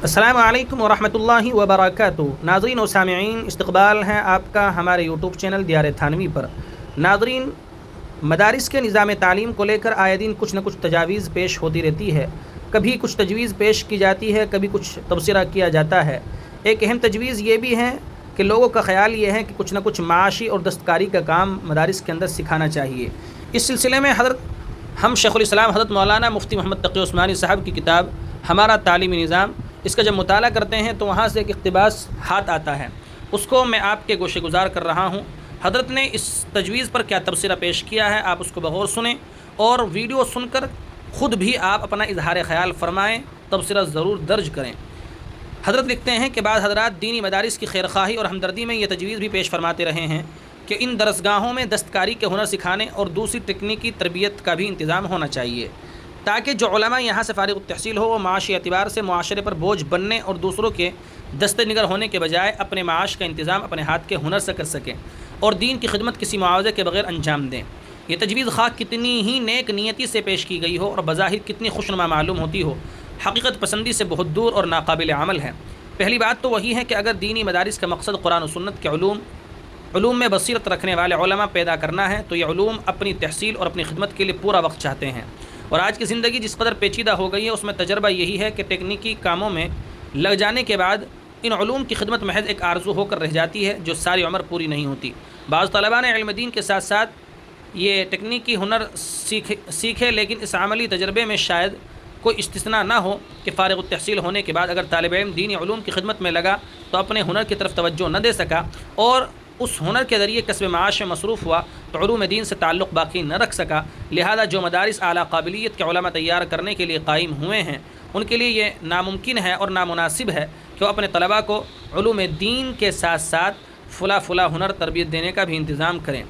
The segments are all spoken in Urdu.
السلام علیکم ورحمۃ اللہ وبرکاتہ۔ ناظرین و سامعین، استقبال ہے آپ کا ہمارے یوٹیوب چینل دیار تھانوی پر۔ ناظرین، مدارس کے نظام تعلیم کو لے کر آئے دن کچھ نہ کچھ تجاویز پیش ہوتی رہتی ہے۔ کبھی کچھ تجویز پیش کی جاتی ہے، کبھی کچھ تبصرہ کیا جاتا ہے۔ ایک اہم تجویز یہ بھی ہے کہ لوگوں کا خیال یہ ہے کہ کچھ نہ کچھ معاشی اور دستکاری کا کام مدارس کے اندر سکھانا چاہیے۔ اس سلسلے میں ہم شیخ الاسلام حضرت مولانا مفتی محمد تقی عثمانی صاحب کی کتاب ہمارا تعلیمی نظام، اس کا جب مطالعہ کرتے ہیں تو وہاں سے ایک اقتباس ہاتھ آتا ہے، اس کو میں آپ کے گوشے گزار کر رہا ہوں۔ حضرت نے اس تجویز پر کیا تبصرہ پیش کیا ہے، آپ اس کو بغور سنیں اور ویڈیو سن کر خود بھی آپ اپنا اظہار خیال فرمائیں، تبصرہ ضرور درج کریں۔ حضرت لکھتے ہیں کہ بعض حضرات دینی مدارس کی خیرخواہی اور ہمدردی میں یہ تجویز بھی پیش فرماتے رہے ہیں کہ ان درسگاہوں میں دستکاری کے ہنر سکھانے اور دوسری تکنیکی تربیت کا بھی انتظام ہونا چاہیے، تاکہ جو علماء یہاں سے فارغ التحصیل ہو وہ معاشی اعتبار سے معاشرے پر بوجھ بننے اور دوسروں کے دست نگر ہونے کے بجائے اپنے معاش کا انتظام اپنے ہاتھ کے ہنر سے کر سکیں اور دین کی خدمت کسی معاوضے کے بغیر انجام دیں۔ یہ تجویز خواہ کتنی ہی نیک نیتی سے پیش کی گئی ہو اور بظاہر کتنی خوشنما معلوم ہوتی ہو، حقیقت پسندی سے بہت دور اور ناقابل عمل ہے۔ پہلی بات تو وہی ہے کہ اگر دینی مدارس کا مقصد قرآن و سنت کے علوم میں بصیرت رکھنے والے علماء پیدا کرنا ہے تو یہ علوم اپنی تحصیل اور اپنی خدمت کے لیے پورا وقت چاہتے ہیں، اور آج کی زندگی جس قدر پیچیدہ ہو گئی ہے اس میں تجربہ یہی ہے کہ تکنیکی کاموں میں لگ جانے کے بعد ان علوم کی خدمت محض ایک آرزو ہو کر رہ جاتی ہے جو ساری عمر پوری نہیں ہوتی۔ بعض طلباء نے علم دین کے ساتھ ساتھ یہ تکنیکی ہنر سیکھے، لیکن اس عملی تجربے میں شاید کوئی استثناء نہ ہو کہ فارغ التحصیل ہونے کے بعد اگر طالب علم دینی علوم کی خدمت میں لگا تو اپنے ہنر کی طرف توجہ نہ دے سکا اور اس ہنر کے ذریعے کسب معاش میں مصروف ہوا تو علوم دین سے تعلق باقی نہ رکھ سکا۔ لہذا جو مدارس اعلیٰ قابلیت کے علماء تیار کرنے کے لیے قائم ہوئے ہیں ان کے لیے یہ ناممکن ہے اور نامناسب ہے کہ وہ اپنے طلباء کو علوم دین کے ساتھ ساتھ فلاں ہنر تربیت دینے کا بھی انتظام کریں۔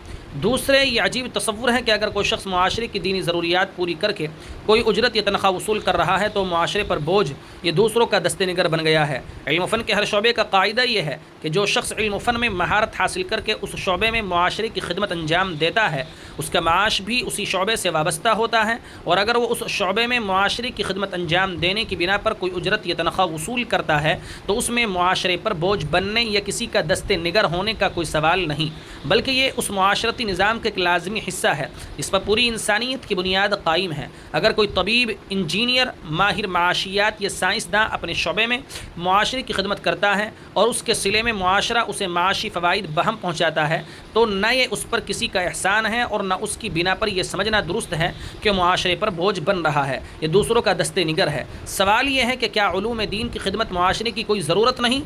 دوسرے، یہ عجیب تصور ہے کہ اگر کوئی شخص معاشرے کی دینی ضروریات پوری کر کے کوئی اجرت یا تنخواہ وصول کر رہا ہے تو معاشرے پر بوجھ یہ دوسروں کا دست نگر بن گیا ہے۔ علم و فن کے ہر شعبے کا قاعدہ یہ ہے کہ جو شخص علم و فن میں مہارت حاصل کر کے اس شعبے میں معاشرے کی خدمت انجام دیتا ہے اس کا معاش بھی اسی شعبے سے وابستہ ہوتا ہے، اور اگر وہ اس شعبے میں معاشرے کی خدمت انجام دینے کی بنا پر کوئی اجرت یا تنخواہ وصول کرتا ہے تو اس میں معاشرے پر بوجھ بننے یا کسی کا دست نگر ہونے کا کوئی سوال نہیں، بلکہ یہ اس معاشرتی نظام کا ایک لازمی حصہ ہے جس پر پوری انسانیت کی بنیاد قائم ہے۔ اگر کوئی طبیب، انجینئر، ماہر معاشیات یا سائنسداں اپنے شعبے میں معاشرے کی خدمت کرتا ہے اور اس کے صلے میں معاشرہ اسے معاشی فوائد بہم پہنچاتا ہے تو نہ یہ اس پر کسی کا احسان ہے اور نہ اس کی بنا پر یہ سمجھنا درست ہے کہ معاشرے پر بوجھ بن رہا ہے، یہ دوسروں کا دست نگر ہے۔ سوال یہ ہے کہ کیا علوم دین کی خدمت معاشرے کی کوئی ضرورت نہیں؟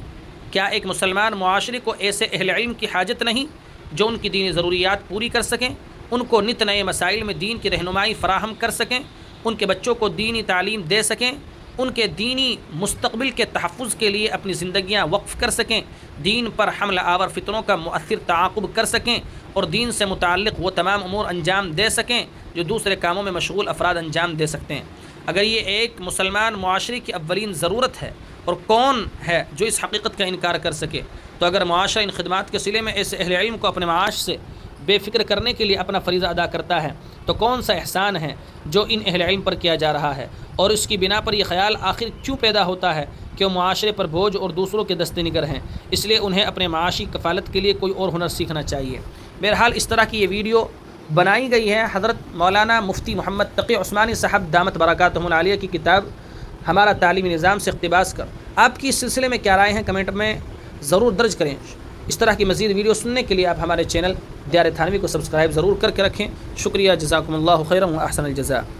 کیا ایک مسلمان معاشرے کو ایسے اہل علم کی حاجت نہیں جو ان کی دینی ضروریات پوری کر سکیں، ان کو نت نئے مسائل میں دین کی رہنمائی فراہم کر سکیں، ان کے بچوں کو دینی تعلیم دے سکیں، ان کے دینی مستقبل کے تحفظ کے لیے اپنی زندگیاں وقف کر سکیں، دین پر حملہ آور فتنوں کا مؤثر تعاقب کر سکیں اور دین سے متعلق وہ تمام امور انجام دے سکیں جو دوسرے کاموں میں مشغول افراد انجام دے سکتے ہیں؟ اگر یہ ایک مسلمان معاشرے کی اولین ضرورت ہے، اور کون ہے جو اس حقیقت کا انکار کر سکے، تو اگر معاشرہ ان خدمات کے صلے میں ایسے اہل علم کو اپنے معاش سے بے فکر کرنے کے لیے اپنا فریضہ ادا کرتا ہے تو کون سا احسان ہے جو ان اہل علم پر کیا جا رہا ہے، اور اس کی بنا پر یہ خیال آخر کیوں پیدا ہوتا ہے کہ وہ معاشرے پر بوجھ اور دوسروں کے دست نگر ہیں، اس لیے انہیں اپنے معاشی کفالت کے لیے کوئی اور ہنر سیکھنا چاہیے۔ بہرحال اس طرح کی یہ ویڈیو بنائی گئی ہے حضرت مولانا مفتی محمد تقی عثمانی صاحب دامت برکاتہم العالیہ کی کتاب ہمارا تعلیمی نظام سے اقتباس کر۔ آپ کی اس سلسلے میں کیا رائے ہیں کمنٹ میں ضرور درج کریں۔ اس طرح کی مزید ویڈیو سننے کے لیے آپ ہمارے چینل دیار تھانوی کو سبسکرائب ضرور کر کے رکھیں۔ شکریہ، جزاکم اللہ خیرا و احسن الجزاء۔